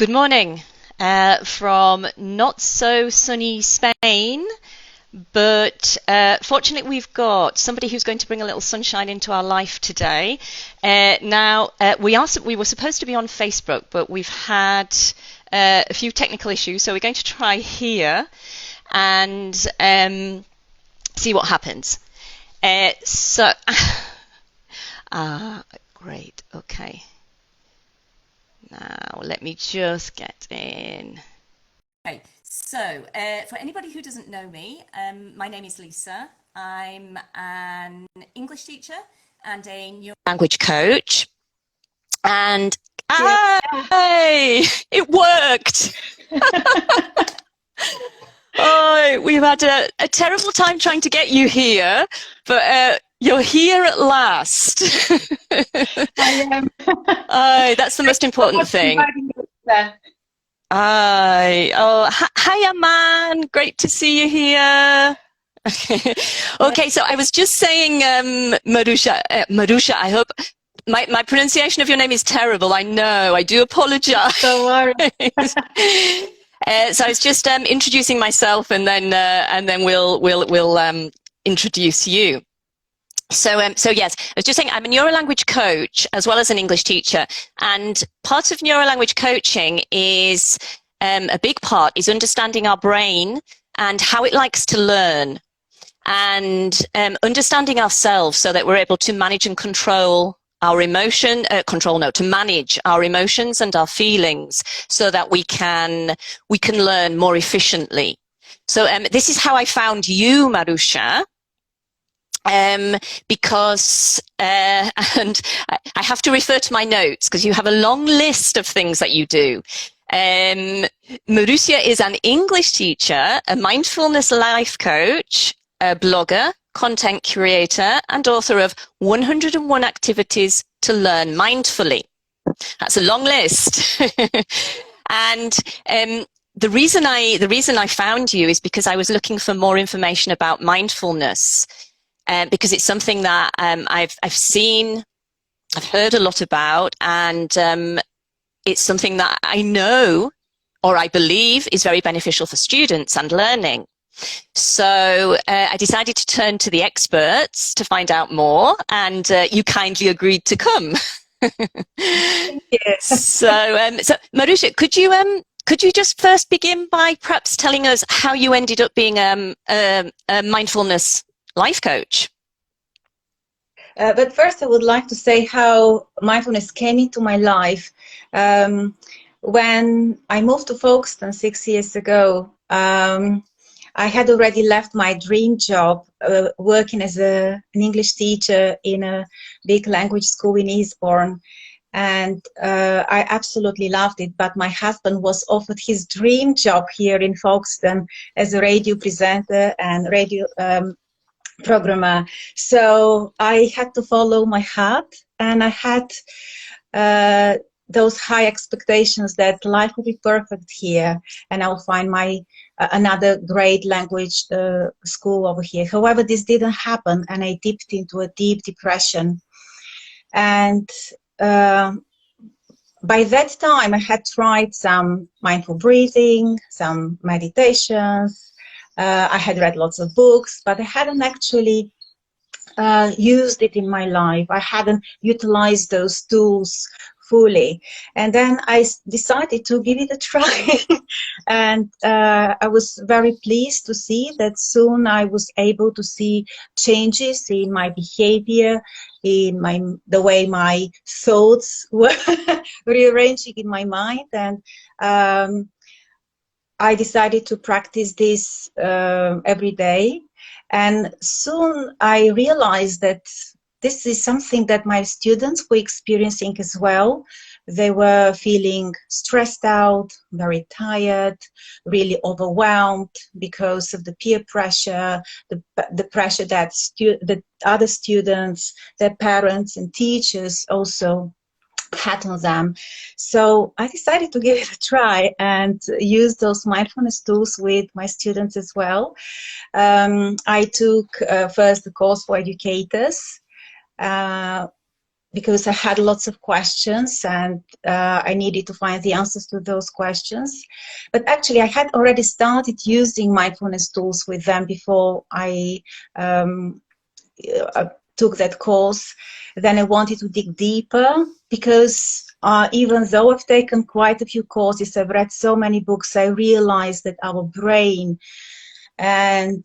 Good morning from not so sunny Spain, but fortunately we've got somebody who's going to bring a little sunshine into our life today. We were supposed to be on Facebook, but we've had a few technical issues, so we're going to try here and see what happens. Great, okay. Now, let me just get in. Okay, so for anybody who doesn't know me, my name is Lisa. I'm an English teacher and a neuro language coach. And hey, it worked! Oh, we've had a terrible time trying to get you here, but you're here at last. I am. That's the most important thing. Hiya, man. Great to see you here. Okay, so I was just saying, Marusya, I hope my pronunciation of your name is terrible. I know. I do apologize. Don't worry. So I was just introducing myself, and then we'll introduce you. So yes, I was just saying I'm a neurolanguage coach as well as an English teacher, and part of neurolanguage coaching is a big part is understanding our brain and how it likes to learn, and understanding ourselves so that we're able to manage and control our to manage our emotions and our feelings so that we can learn more efficiently. So this is how I found you, Marusya. Because and I have to refer to my notes because you have a long list of things that you do. Marusya is an English teacher, a mindfulness life coach, a blogger, content creator, and author of 101 Activities to Learn Mindfully. That's a long list. And the reason I found you is because I was looking for more information about mindfulness. Because it's something that I've seen, I've heard a lot about, and it's something that I know, or I believe, is very beneficial for students and learning. So I decided to turn to the experts to find out more, and you kindly agreed to come. Thank you. So Marusya, could you just first begin by perhaps telling us how you ended up being a mindfulness life coach? But first I would like to say how mindfulness came into my life. When I moved to Folkestone 6 years ago, I had already left my dream job working as an English teacher in a big language school in Eastbourne. And I absolutely loved it, but my husband was offered his dream job here in Folkestone as a radio presenter and radio programmer. So I had to follow my heart, and I had those high expectations that life will be perfect here and I'll find my another great language school over here. However, this didn't happen, and I dipped into a deep depression. And by that time I had tried some mindful breathing, some meditations. I had read lots of books, but I hadn't actually used it in my life. I hadn't utilized those tools fully. And then I decided to give it a try. And I was very pleased to see that soon I was able to see changes in my behavior, in the way my thoughts were rearranging in my mind. And I decided to practice this every day, and soon I realized that this is something that my students were experiencing as well. They were feeling stressed out, very tired, really overwhelmed because of the peer pressure, the pressure that other students, their parents and teachers also had on them. So I decided to give it a try and use those mindfulness tools with my students as well. I took first the course for educators, because I had lots of questions, and I needed to find the answers to those questions. But actually, I had already started using mindfulness tools with them before I took that course. Then I wanted to dig deeper, because even though I've taken quite a few courses, I've read so many books, I realized that our brain and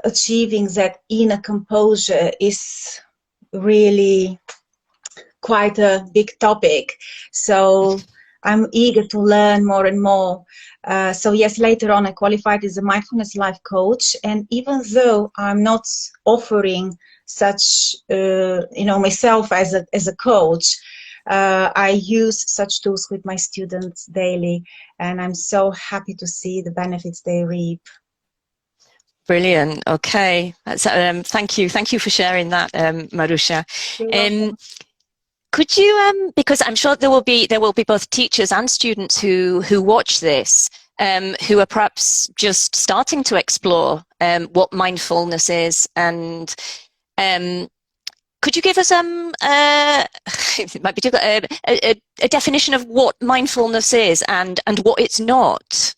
achieving that inner composure is really quite a big topic. So I'm eager to learn more and more. So yes, later on I qualified as a Mindfulness Life Coach, and even though I'm not offering such, myself as a coach, I use such tools with my students daily, and I'm so happy to see the benefits they reap. Brilliant. Okay. That's, thank you for sharing that, Marusya. Could you, because I'm sure there will be both teachers and students who watch this, who are perhaps just starting to explore what mindfulness is, and could you give us it might be difficult, a definition of what mindfulness is and what it's not?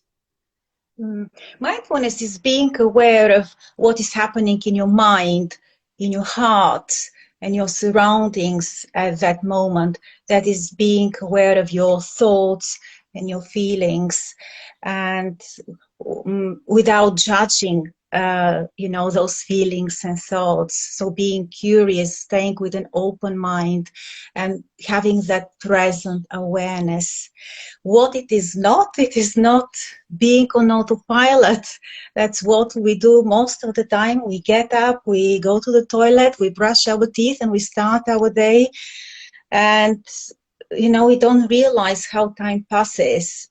Mindfulness is being aware of what is happening in your mind, in your heart, and your surroundings at that moment. That is being aware of your thoughts and your feelings, and without judging those feelings and thoughts. So being curious, staying with an open mind, and having that present awareness. What it is not being on autopilot. That's what we do most of the time. We get up, we go to the toilet, we brush our teeth, and we start our day. And, we don't realize how time passes.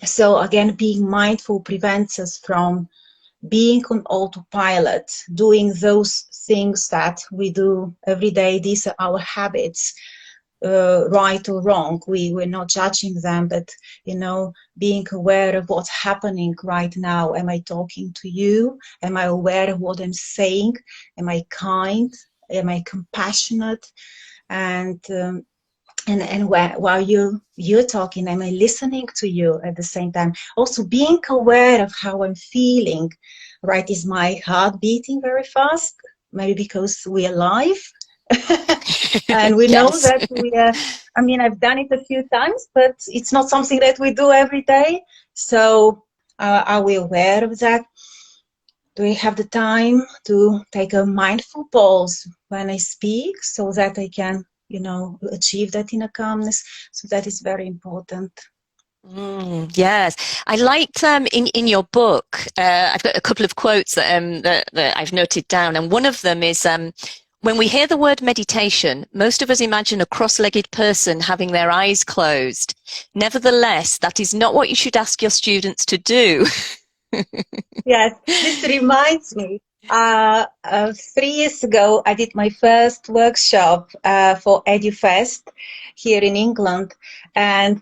So again, being mindful prevents us from being on autopilot, doing those things that we do every day. These are our habits. Right or wrong, we're not judging them, but being aware of what's happening right now. Am I talking to you? Am I aware of what I'm saying? Am I kind? Am I compassionate? And while you're talking, am I listening to you at the same time? Also being aware of how I'm feeling. Right, is my heart beating very fast? Maybe because we're alive. And we know that we are, I've done it a few times, but it's not something that we do every day. So are we aware of that? Do we have the time to take a mindful pause when I speak, so that I can, achieve that inner calmness? So that is very important. Yes, I liked in your book. I've got a couple of quotes that I've noted down, and one of them is, when we hear the word meditation, most of us imagine a cross-legged person having their eyes closed. Nevertheless, that is not what you should ask your students to do. Yes, this reminds me. 3 years ago, I did my first workshop for EduFest here in England, and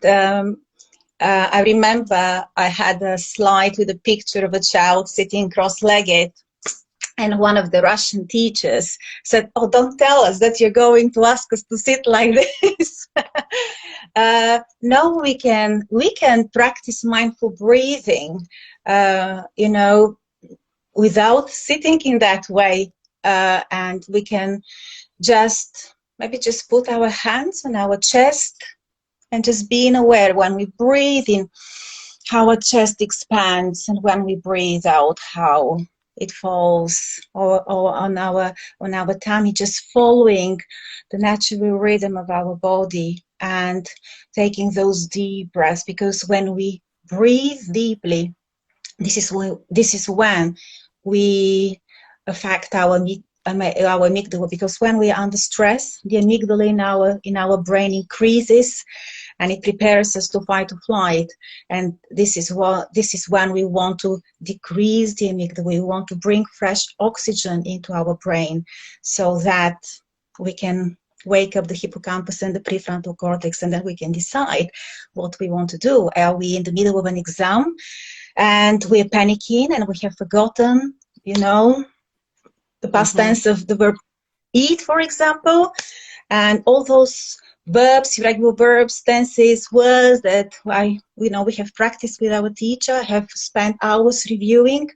I remember I had a slide with a picture of a child sitting cross-legged. And one of the Russian teachers said, "Oh, don't tell us that you're going to ask us to sit like this." No, we can practice mindful breathing, without sitting in that way, and we can maybe just put our hands on our chest and just being aware when we breathe in how our chest expands, and when we breathe out how it falls, or on our tummy, just following the natural rhythm of our body and taking those deep breaths. Because when we breathe deeply, this is when we affect our amygdala, because when we are under stress, the amygdala in our brain increases, and it prepares us to fight or flight. And this is when we want to decrease the amygdala. We want to bring fresh oxygen into our brain, so that we can wake up the hippocampus and the prefrontal cortex, and then we can decide what we want to do. Are we in the middle of an exam and we're panicking and we have forgotten, the past tense of the verb eat, for example, and all those verbs, irregular verbs, tenses, words that we have practiced with our teacher, have spent hours reviewing.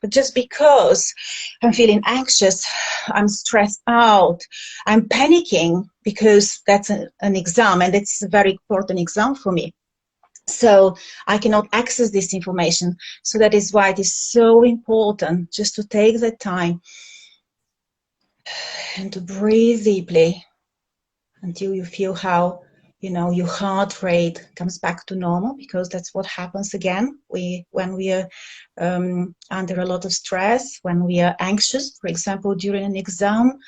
But just because I'm feeling anxious, I'm stressed out, I'm panicking because that's an exam, and it's a very important exam for me. So I cannot access this information. So that is why it is so important just to take the time and to breathe deeply until you feel how, your heart rate comes back to normal, because that's what happens again. When we are under a lot of stress, when we are anxious, for example, during an exam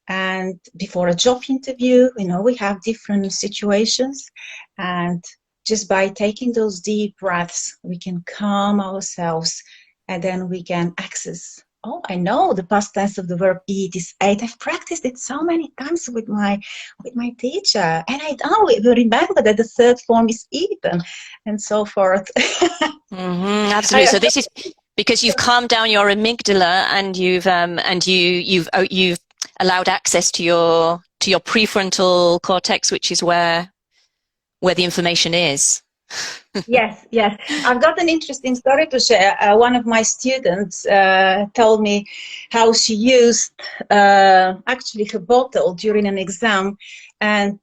and before a job interview, we have different situations, and just by taking those deep breaths, we can calm ourselves, and then we can access. Oh, I know the past tense of the verb eat is ate. I've practiced it so many times with my teacher, and I remember that the third form is eaten, and so forth. Absolutely. So this is because you've calmed down your amygdala, and you've allowed access to your prefrontal cortex, which is where the information is. Yes. I've got an interesting story to share. One of my students told me how she used actually her bottle during an exam, and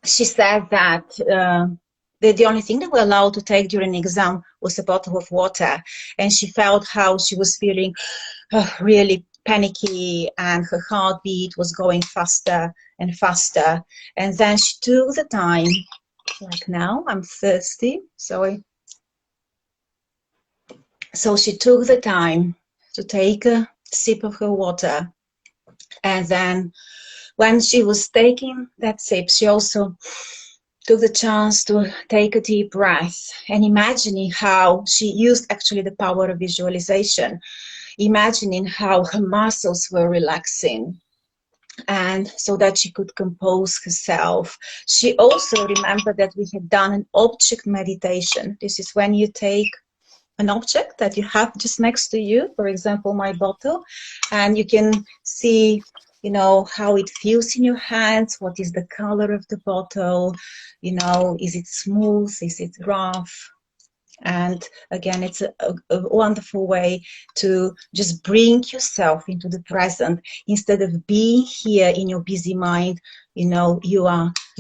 she said that the only thing that we're allowed to take during an exam was a bottle of water, and she felt how she was feeling really panicky, and her heartbeat was going faster and faster, and then she took the time. Like now, I'm thirsty, sorry. So she took the time to take a sip of her water. And then when she was taking that sip, she also took the chance to take a deep breath, and imagining how she used actually the power of visualization, imagining how her muscles were relaxing, and so that she could compose herself. She also remembered that we had done an object meditation. This is when you take an object that you have just next to you, for example, my bottle, and you can see, how it feels in your hands, what is the color of the bottle, is it smooth, is it rough? And again, it's a wonderful way to just bring yourself into the present instead of being here in your busy mind. You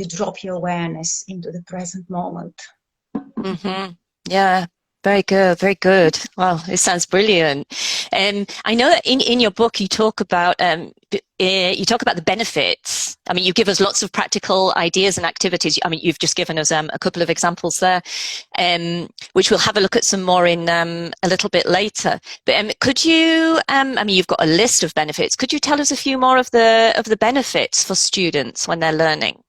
drop your awareness into the present moment. Mm-hmm. Yeah. Very good, very good. Wow, it sounds brilliant. I know that in your book you talk about the benefits. I mean, you give us lots of practical ideas and activities. I mean, you've just given us a couple of examples there, which we'll have a look at some more in a little bit later. But could you? I mean, you've got a list of benefits. Could you tell us a few more of the benefits for students when they're learning?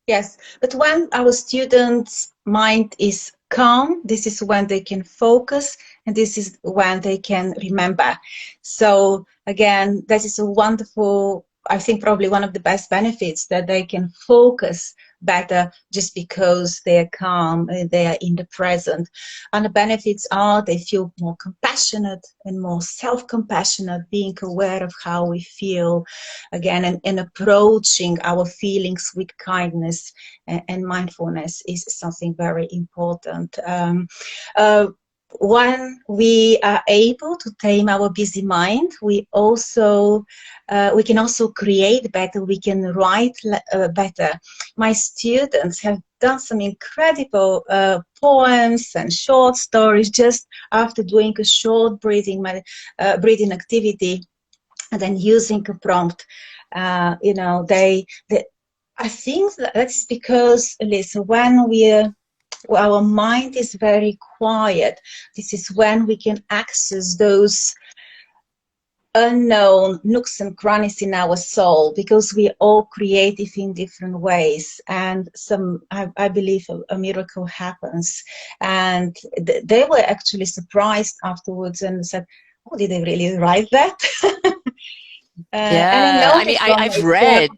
Yes, but when our students' mind is calm, this is when they can focus, and this is when they can remember. So again, that is a wonderful, I think probably one of the best benefits, that they can focus better just because they are calm, they are in the present. And the benefits are they feel more compassionate and more self-compassionate, being aware of how we feel, again, and approaching our feelings with kindness and mindfulness is something very important. When we are able to tame our busy mind, we can also create better, we can write better. My students have done some incredible poems and short stories just after doing a short breathing activity, and then using a prompt. I think that's because, Lisa, when our mind is very quiet, this is when we can access those unknown nooks and crannies in our soul, because we are all creative in different ways, and I believe a miracle happens. And they were actually surprised afterwards and said, oh, did they really write that? Yeah, I mean, I've read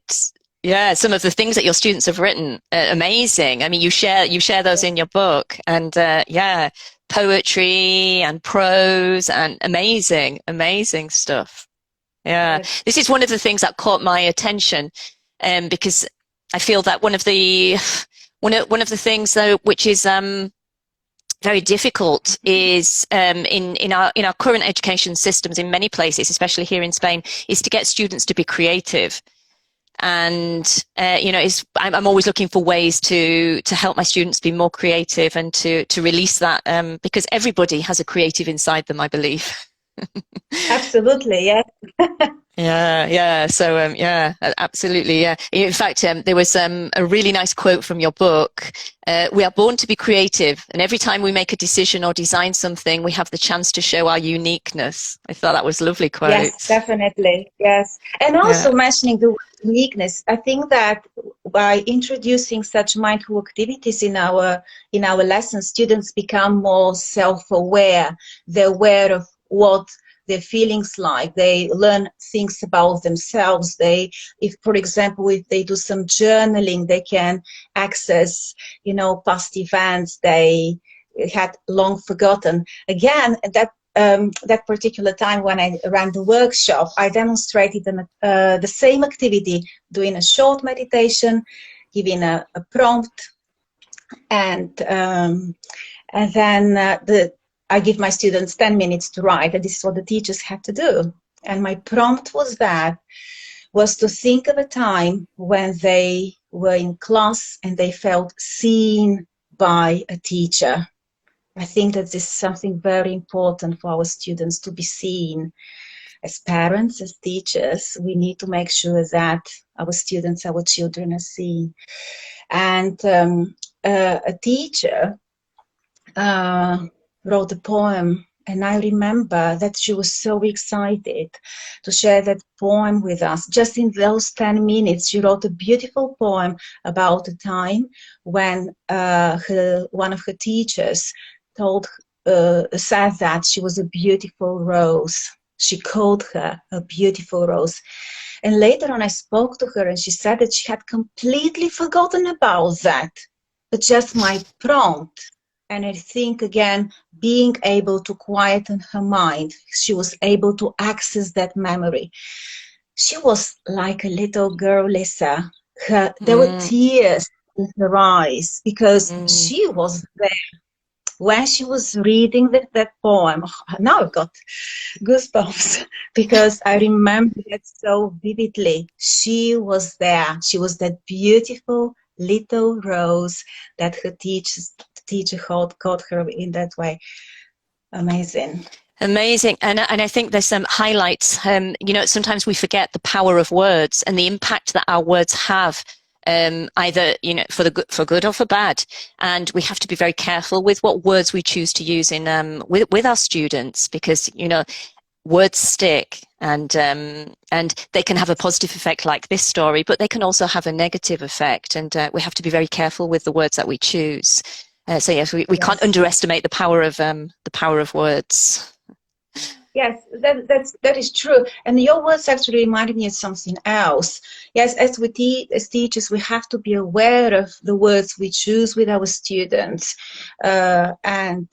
some of the things that your students have written. Amazing. I mean, you share those in your book, and poetry and prose and amazing stuff. Yeah. Yes. This is one of the things that caught my attention, because I feel that one of the things though, which is very difficult, is in our current education systems in many places, especially here in Spain, is to get students to be creative. And I'm always looking for ways to help my students be more creative and to release that, because everybody has a creative inside them, I believe. Absolutely, yes. Yeah, yeah. So, yeah, absolutely. Yeah. In fact, there was a really nice quote from your book. We are born to be creative, and every time we make a decision or design something, we have the chance to show our uniqueness. I thought that was a lovely Yes, quote. definitely. Yes. And Yeah. also mentioning the word uniqueness, I think that by introducing such mindful activities in our lessons, students become more self-aware. They're aware of what their feelings like. They learn things about themselves. If for example, if they do some journaling, they can access, past events they had long forgotten. Again, that particular time when I ran the workshop, I demonstrated the same activity, doing a short meditation, giving a prompt, and then I give my students 10 minutes to write, and this is what the teachers had to do. And my prompt was to think of a time when they were in class and they felt seen by a teacher. I think that this is something very important for our students to be seen. As parents, as teachers, we need to make sure that our students, our children are seen. And a teacher wrote a poem, and I remember that she was so excited to share that poem with us. Just in those 10 minutes, she wrote a beautiful poem about a time when one of her teachers said that she was a beautiful rose. She called her a beautiful rose. And later on, I spoke to her and she said that she had completely forgotten about that. But just my prompt. And I think, again, being able to quieten her mind, she was able to access that memory. She was like a little girl, Lisa. There were Mm, tears in her eyes because mm. she was there when she was reading that poem. Now I've got goosebumps because I remember it so vividly. She was there. She was that beautiful little rose that her teacher called her in that way. Amazing. Amazing. And I think there's some highlights. Sometimes we forget the power of words and the impact that our words have, either, for good or for bad. And we have to be very careful with what words we choose to use with our students, because, words stick, and they can have a positive effect like this story, but they can also have a negative effect. And we have to be very careful with the words that we choose. So yes, we can't Yes. underestimate the power of words. Yes, that is true. And your words actually reminded me of something else. Yes, as teachers, we have to be aware of the words we choose with our students. And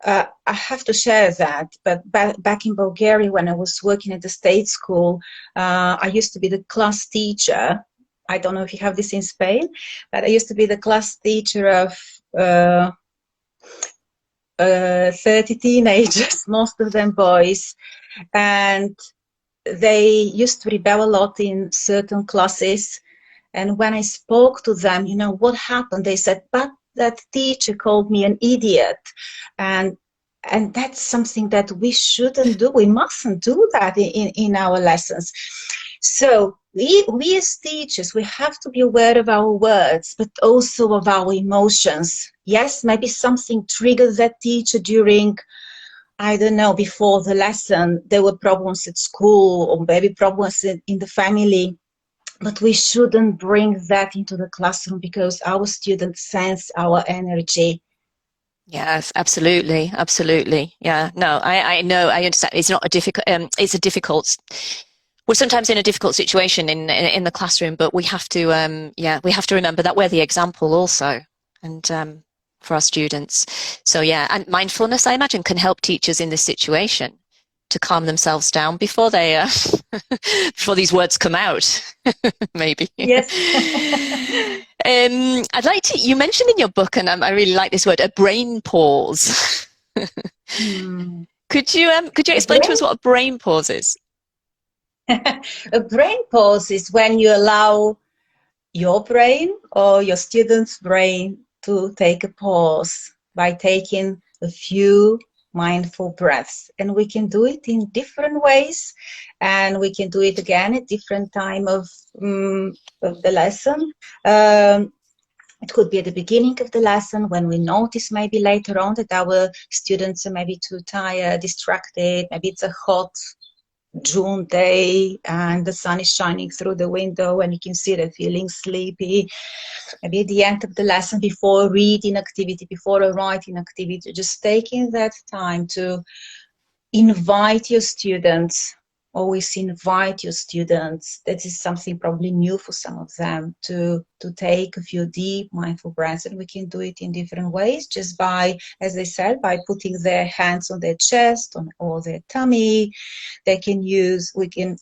I have to share that. But back in Bulgaria, when I was working at the state school, I used to be the class teacher. I don't know if you have this in Spain, but I used to be the class teacher of 30 teenagers, most of them boys, and they used to rebel a lot in certain classes. And when I spoke to them, what happened? They said, but that teacher called me an idiot. And that's something that we shouldn't do. We mustn't do that in our lessons. So we as teachers, we have to be aware of our words, but also of our emotions. Yes, maybe something triggers that teacher during, I don't know, before the lesson. There were problems at school or maybe problems in the family. But we shouldn't bring that into the classroom because our students sense our energy. Yes, absolutely, absolutely. Yeah, no, I know, I understand. It's not a difficult. It's a difficult. We're sometimes in a difficult situation in the classroom, but we have to, we have to remember that we're the example also, and for our students. So yeah, and mindfulness, I imagine, can help teachers in this situation to calm themselves down before they before these words come out. Maybe. Yes. I'd like to. You mentioned in your book, and I really like this word, a brain pause. Could you explain to us what a brain pause is? A brain pause is when you allow your brain or your student's brain to take a pause by taking a few mindful breaths. And we can do it in different ways, and we can do it again at different time of the lesson. It could be at the beginning of the lesson when we notice maybe later on that our students are maybe too tired, distracted, maybe it's a hot June day and the sun is shining through the window and you can see they're feeling sleepy. Maybe at the end of the lesson, before a reading activity, before a writing activity, just taking that time to invite your students, always invite your students. That is something probably new for some of them, to take a few deep mindful breaths. And we can do it in different ways, just by, as I said, by putting their hands on their chest or their tummy. We can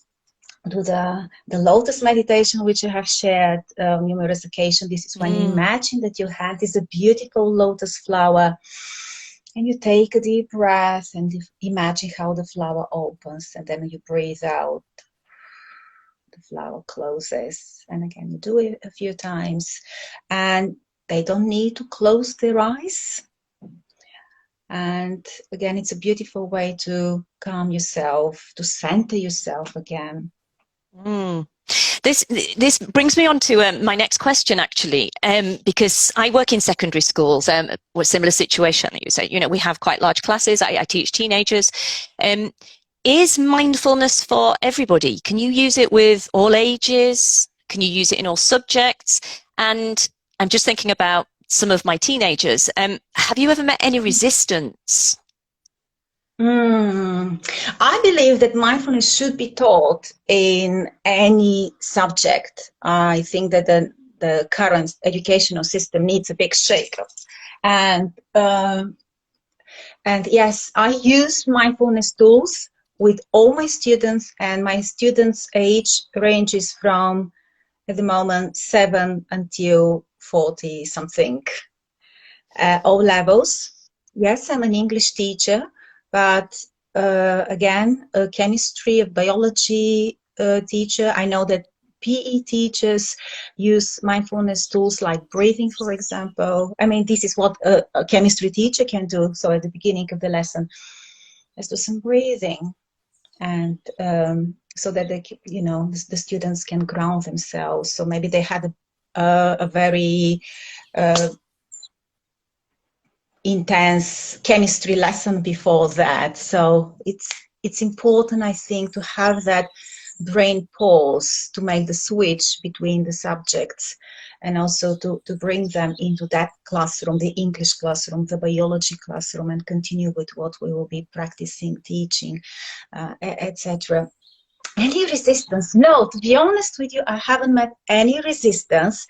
do the lotus meditation, which I have shared numerous occasions. This is when you imagine that your hand is a beautiful lotus flower, and you take a deep breath and imagine how the flower opens, and then you breathe out, the flower closes. And again, you do it a few times, and they don't need to close their eyes. And again, it's a beautiful way to calm yourself, to center yourself again. This brings me on to my next question, actually, because I work in secondary schools. A similar situation that you say. You know, we have quite large classes. I teach teenagers. Is mindfulness for everybody? Can you use it with all ages? Can you use it in all subjects? And I'm just thinking about some of my teenagers. Have you ever met any resistance? I believe that mindfulness should be taught in any subject. I think that the current educational system needs a big shake-up. And yes, I use mindfulness tools with all my students, and my students' age ranges from, at the moment, 7 until 40 something. All levels. Yes, I'm an English teacher, but again, a chemistry, a biology teacher. I know that PE teachers use mindfulness tools like breathing, for example. I mean, this is what a chemistry teacher can do. So at the beginning of the lesson, let's do some breathing, and so that they, the students can ground themselves. So maybe they had a very intense chemistry lesson before that. So it's important, I think, to have that brain pause, to make the switch between the subjects, and also to bring them into that classroom, the English classroom, the biology classroom, and continue with what we will be practicing, teaching, etc. Any resistance? No, to be honest with you, I haven't met any resistance.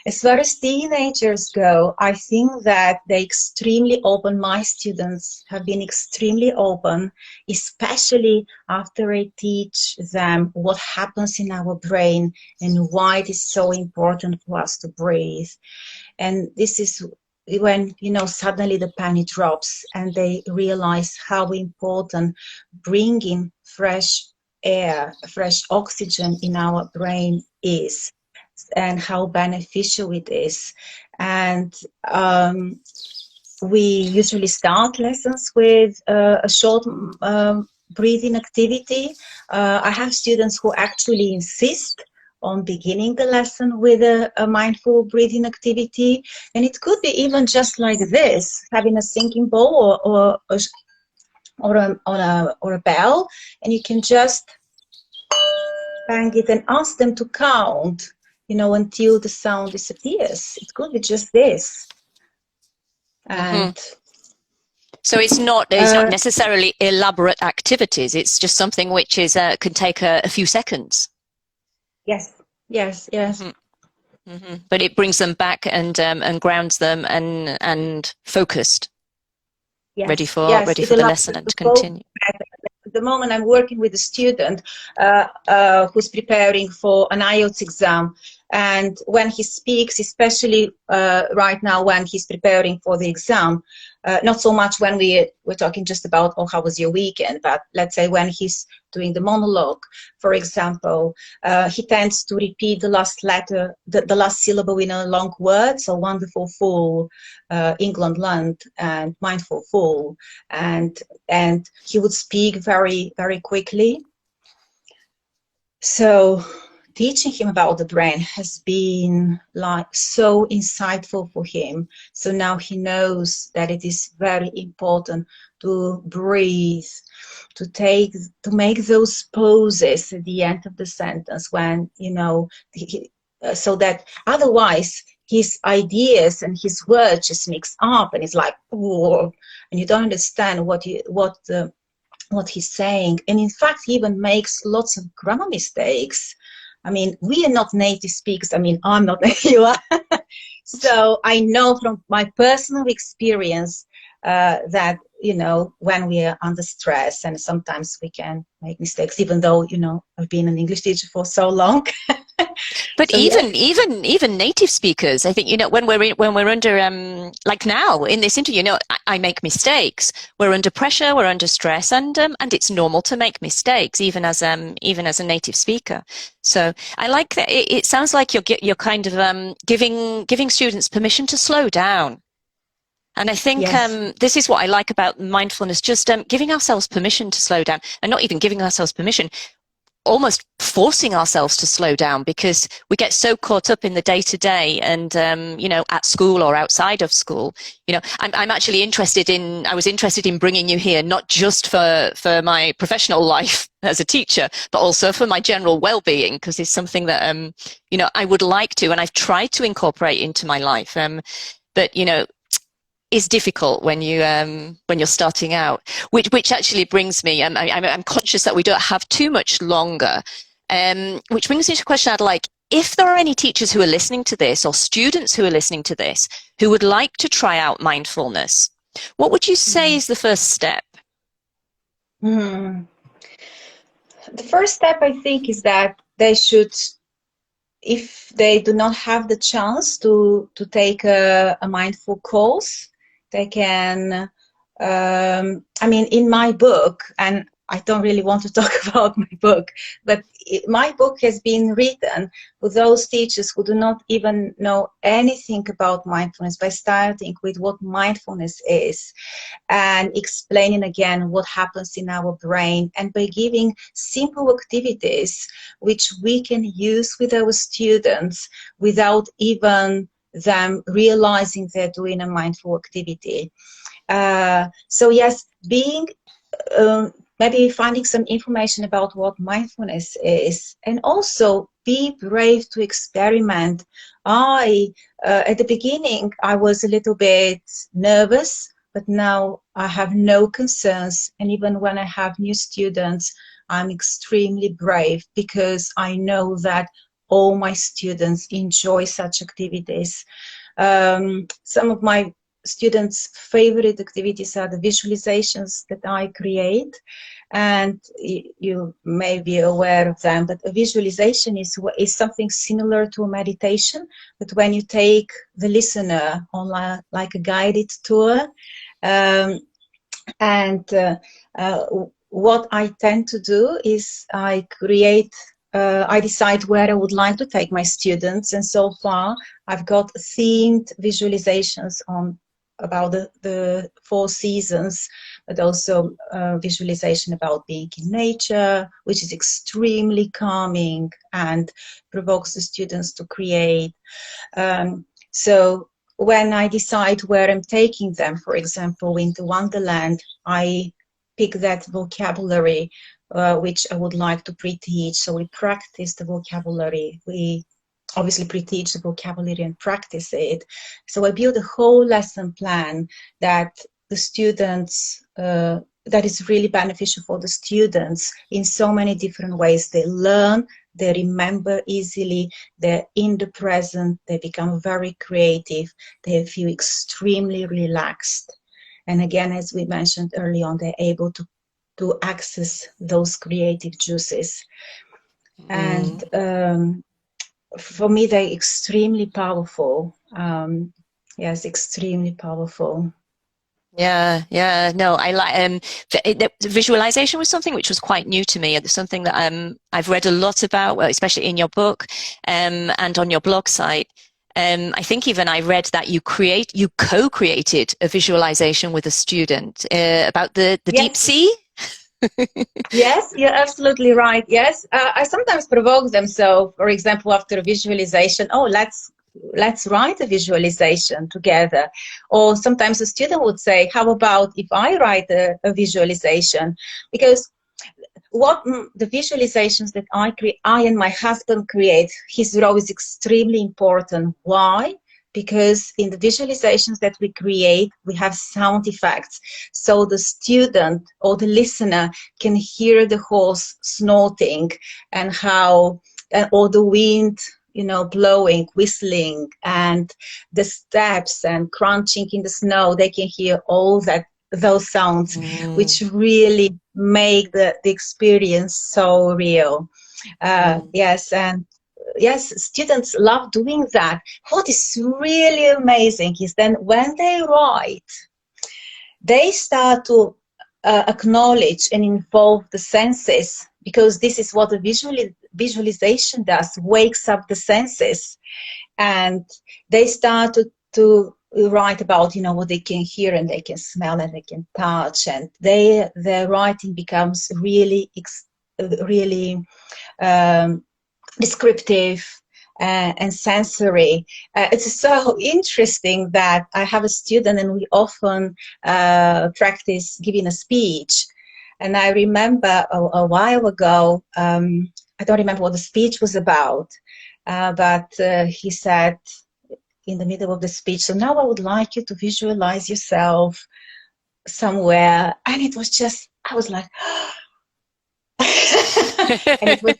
As far as teenagers go, I think that they're extremely open. My students have been extremely open, especially after I teach them what happens in our brain and why it is so important for us to breathe. And this is when, suddenly the penny drops and they realize how important bringing fresh air, fresh oxygen in our brain is, and how beneficial it is. And we usually start lessons with a short breathing activity. I have students who actually insist on beginning the lesson with a mindful breathing activity, and it could be even just like this, having a singing bowl or a bell, and you can just bang it and ask them to count, until the sound disappears. It could be just this. And so it's not necessarily elaborate activities. It's just something which is can take a few seconds. Yes. But it brings them back and grounds them and focused, yes. ready for the lesson and to continue. the moment I'm working with a student who's preparing for an IELTS exam, and when he speaks, especially right now when he's preparing for the exam, not so much when we're talking just about, oh, how was your weekend, but let's say when he's doing the monologue, for example, he tends to repeat the last letter, the last syllable in a long word, so wonderful fool, England land, and mindful fool, and he would speak very, very quickly. So teaching him about the brain has been like so insightful for him. So now he knows that it is very important to breathe, to make those pauses at the end of the sentence when, you know, so that otherwise his ideas and his words just mix up, and it's like, whoa, and you don't understand what he's saying. And in fact, he even makes lots of grammar mistakes. I mean, we are not native speakers. I mean, I'm not, you are. So I know from my personal experience that, you know, when we are under stress, and sometimes we can make mistakes, even though, you know, I've been an English teacher for so long. But So, even native speakers, I think, you know, when we're under like now in this interview, you know, I make mistakes. We're under pressure, we're under stress, and it's normal to make mistakes, even as a native speaker. So I like that. It sounds like you're kind of giving students permission to slow down. And I think yes. this is what I like about mindfulness, just giving ourselves permission to slow down, and not even giving ourselves permission, almost forcing ourselves to slow down, because we get so caught up in the day-to-day and, you know, at school or outside of school. You know, I'm actually I was interested in bringing you here, not just for my professional life as a teacher, but also for my general well-being, because it's something that, you know, I would like to, and I've tried to incorporate into my life. But, you know, is difficult when you're starting out, which actually brings me, I'm conscious that we don't have too much longer, which brings me to a question I'd like. If there are any teachers who are listening to this, or students who are listening to this, who would like to try out mindfulness, what would you say is the first step? The first step, I think, is that they should, if they do not have the chance to take a mindful course, they can, I mean, in my book, and I don't really want to talk about my book, but my book has been written for those teachers who do not even know anything about mindfulness, by starting with what mindfulness is and explaining again what happens in our brain, and by giving simple activities which we can use with our students without even them realizing they're doing a mindful activity. So yes, being maybe finding some information about what mindfulness is, and also be brave to experiment. At the beginning, I was a little bit nervous, but now I have no concerns. And even when I have new students, I'm extremely brave, because I know that all my students enjoy such activities. Some of my students' favorite activities are the visualizations that I create, and you may be aware of them, but a visualization is something similar to a meditation, but when you take the listener on like a guided tour. What I tend to do is I decide where I would like to take my students, and so far I've got themed visualizations on about the 4 seasons, but also visualization about being in nature, which is extremely calming and provokes the students to create. So when I decide where I'm taking them, for example, into Wonderland, I pick that vocabulary which I would like to pre-teach. So we practice the vocabulary. We obviously pre-teach the vocabulary and practice it. So I build a whole lesson plan that the students, that is really beneficial for the students in so many different ways. They learn, they remember easily, they're in the present, they become very creative, they feel extremely relaxed. And again, as we mentioned early on, they're able to to access those creative juices. Mm. And for me, they're extremely powerful. Yes, extremely powerful. Yeah. No, I like the visualization was something which was quite new to me. It's something that I've read a lot about, well, especially in your book, and on your blog site. I think even I read that you co-created a visualization with a student about the deep Yes. sea. Yes, you're absolutely right. Yes, I sometimes provoke them. So, for example, after a visualization, oh, let's write a visualization together. Or sometimes a student would say, how about if I write a visualization? Because the visualizations that I and my husband create, his role is extremely important. Why? Because in the visualizations that we create, we have sound effects. So the student or the listener can hear the horse snorting and or the wind, blowing, whistling, and the steps and crunching in the snow. They can hear all those sounds, which really make the experience so real. Yes, and yes, students love doing that. What is really amazing is then when they write, they start to acknowledge and involve the senses, because this is what the visualization does, wakes up the senses. And they start to write about, what they can hear and they can smell and they can touch, and their writing becomes really descriptive and sensory. It's so interesting that I have a student and we often practice giving a speech. And I remember a while ago, I don't remember what the speech was about, but he said in the middle of the speech, so now I would like you to visualize yourself somewhere. And it was just, I was like, and it was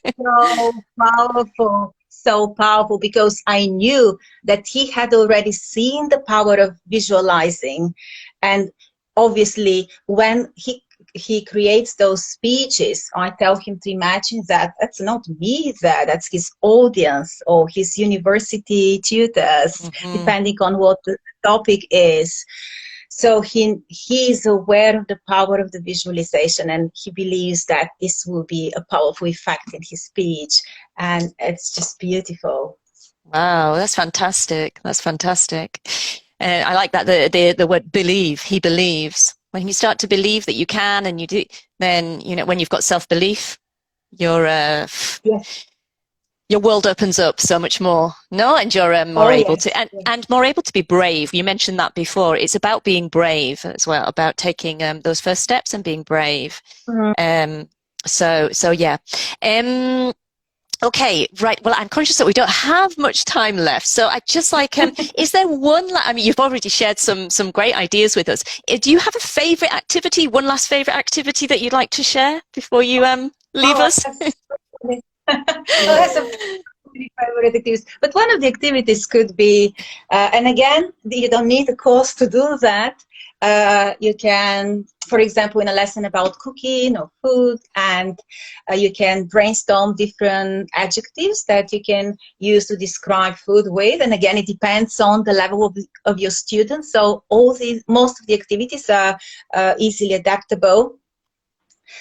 so powerful, because I knew that he had already seen the power of visualizing. And obviously, when he creates those speeches, I tell him to imagine that that's not me there, that's his audience or his university tutors, depending on what the topic is. So he is aware of the power of the visualization, and he believes that this will be a powerful effect in his speech. And it's just beautiful. Wow, that's fantastic. That's fantastic. I like that the word believe. He believes. When you start to believe that you can and you do, then when you've got self-belief, your your world opens up so much more. No, and you're more able to and more able to be brave. You mentioned that before. It's about being brave as well, about taking those first steps and being brave. So yeah. Okay, right. Well, I'm conscious that we don't have much time left. So I just like, is there I mean, you've already shared some great ideas with us. Do you have a favorite activity, one last favorite activity that you'd like to share before you leave us? That's a favorite activities. But one of the activities could be, and again, you don't need a course to do that. You can, for example, in a lesson about cooking or food, and you can brainstorm different adjectives that you can use to describe food with. And again, it depends on the level of your students. So most of the activities are easily adaptable.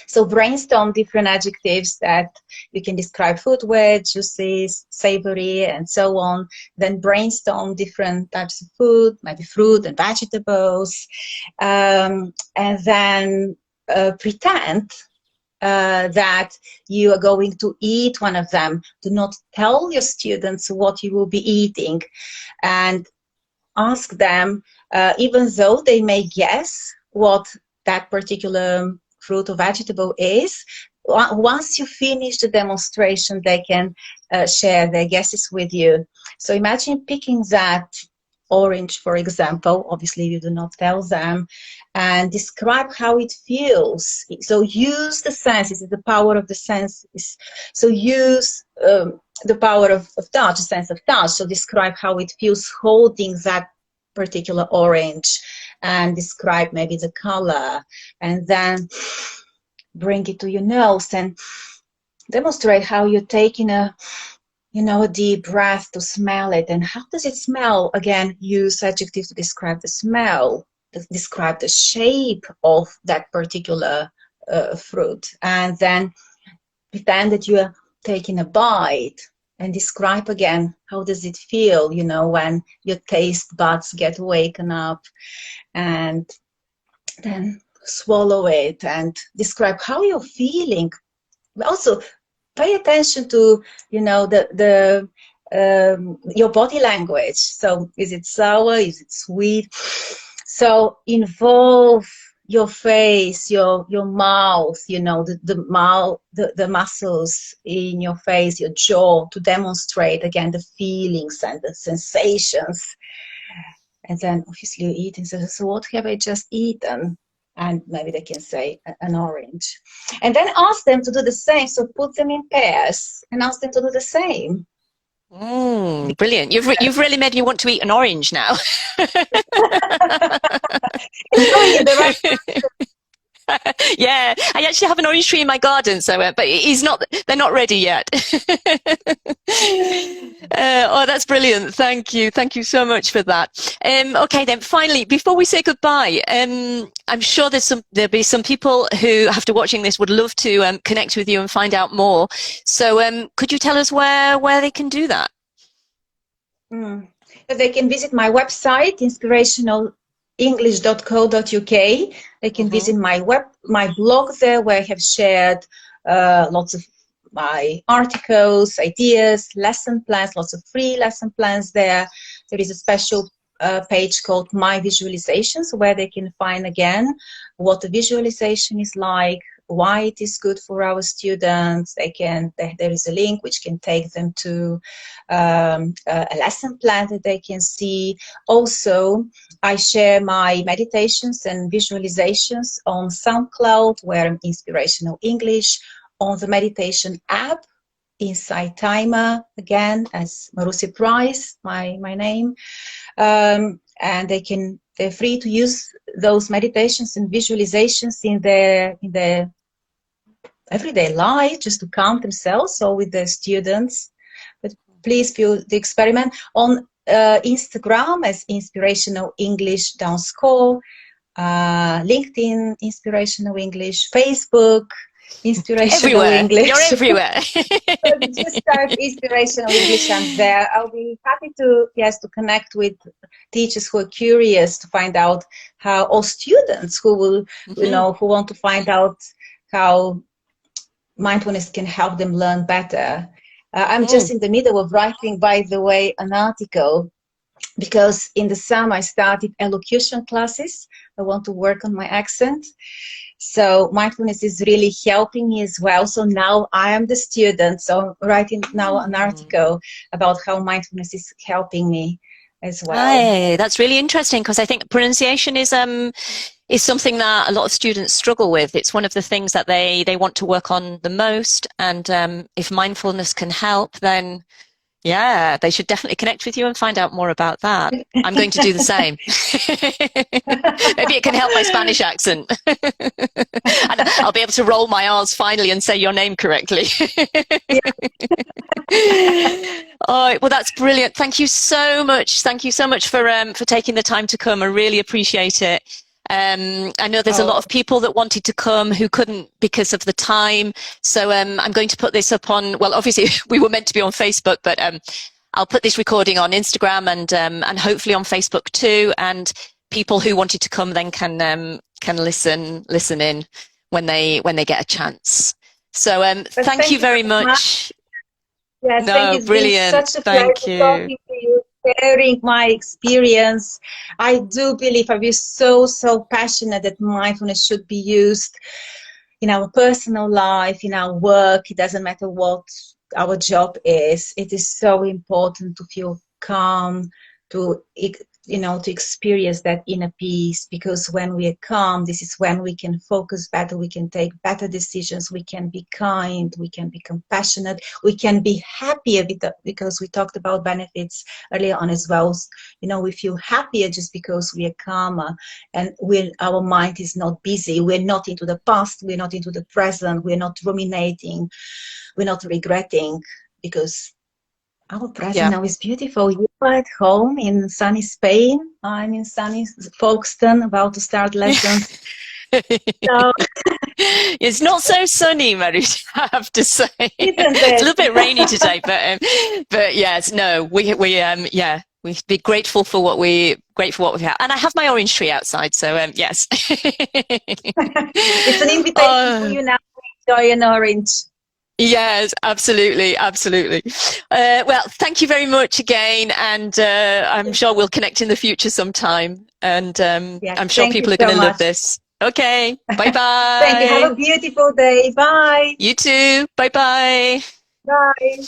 So brainstorm different adjectives that you can describe food with, juicy, savory, and so on. Then brainstorm different types of food, maybe fruit and vegetables. And then pretend that you are going to eat one of them. Do not tell your students what you will be eating. And ask them, even though they may guess what that particular fruit or vegetable is, once you finish the demonstration, they can share their guesses with you. So imagine picking that orange, for example. Obviously, you do not tell them, and describe how it feels. So use the senses, the power of the senses. So use the power of touch, the sense of touch. So describe how it feels holding that particular orange, and describe maybe the color, and then bring it to your nose and demonstrate how you're taking a deep breath to smell it. And how does it smell? Again, use adjectives to describe the smell, to describe the shape of that particular fruit. And then pretend that you are taking a bite and describe again, how does it feel, when your taste buds get waken up, and then swallow it and describe how you're feeling. Also, pay attention to your body language. So is it sour, is it sweet? So involve your face, your mouth, the muscles in your face, your jaw, to demonstrate again the feelings and the sensations. And then obviously you're eating, so what have I just eaten? And maybe they can say an orange. And then ask them to do the same. So put them in pairs and ask them to do the same. Brilliant. You've really made me want to eat an orange now. Yeah, I actually have an orange tree in my garden, so but they're not ready yet. Oh, that's brilliant. Thank you so much for that. Okay, then finally, before we say goodbye, I'm sure there'll be some people who, after watching this, would love to connect with you and find out more. So could you tell us where they can do that? They can visit my website, inspirationalenglish.co.uk. They can visit my blog there, where I have shared lots of my articles, ideas, lesson plans, lots of free lesson plans there. There is a special page called My Visualizations, where they can find again what the visualization is like, why it is good for our students. There is a link which can take them to a lesson plan that they can see. Also, I share my meditations and visualizations on SoundCloud, where I'm Inspirational English, on the meditation app, Inside Timer, again, as Marusya Price, my name. And they're free to use those meditations and visualizations in their everyday life, just to calm themselves, or with the students. But please feel the experiment on Instagram as Inspirational English _, LinkedIn Inspirational English, Facebook Inspirational English. You're everywhere. Just start Inspirational English, and there I'll be happy to connect with teachers who are curious to find out how, or students who will who want to find out how mindfulness can help them learn better. I'm just in the middle of writing, by the way, an article, because in the summer I started elocution classes. I want to work on my accent. So mindfulness is really helping me as well. So now I am the student. So I'm writing now an article about how mindfulness is helping me as well. Hey, that's really interesting, because I think pronunciation is something that a lot of students struggle with. It's one of the things that they want to work on the most. And if mindfulness can help, then yeah, they should definitely connect with you and find out more about that. I'm going to do the same. Maybe it can help my Spanish accent. And I'll be able to roll my R's finally and say your name correctly. Oh, well, that's brilliant. Thank you so much. Thank you so much for taking the time to come. I really appreciate it. I know there's a lot of people that wanted to come who couldn't because of the time. So I'm going to put this up on, well, obviously we were meant to be on Facebook, but I'll put this recording on Instagram and hopefully on Facebook too. And people who wanted to come then can listen in when they get a chance. So thank you very much. Yes, no, brilliant. Such a thank you. Talking to you, sharing my experience. I do believe, I was so passionate that mindfulness should be used in our personal life, in our work. It doesn't matter what our job is. It is so important to feel calm, to to experience that inner peace, because when we are calm, this is when we can focus better, we can take better decisions, we can be kind, we can be compassionate, we can be happier, because we talked about benefits earlier on as well. We feel happier just because we are calmer, and our mind is not busy, we're not into the past, we're not into the present, we're not ruminating, we're not regretting, because our present Yeah. now is beautiful. You are at home in sunny Spain. I'm in sunny Folkestone, about to start lessons. So, It's not so sunny, Marusya, I have to say. isn't It's a little it? bit rainy today, but yes, no, we be grateful for what we have, and I have my orange tree outside, so yes. It's an invitation for Oh, you now to enjoy an orange. yes, absolutely, absolutely. Well, thank you very much again, and I'm sure we'll connect in the future sometime, and Yes, I'm sure thank you people are so going to love much. this. Okay, bye Thank you. Have bye. a beautiful day. Bye. You too. Bye bye. Bye.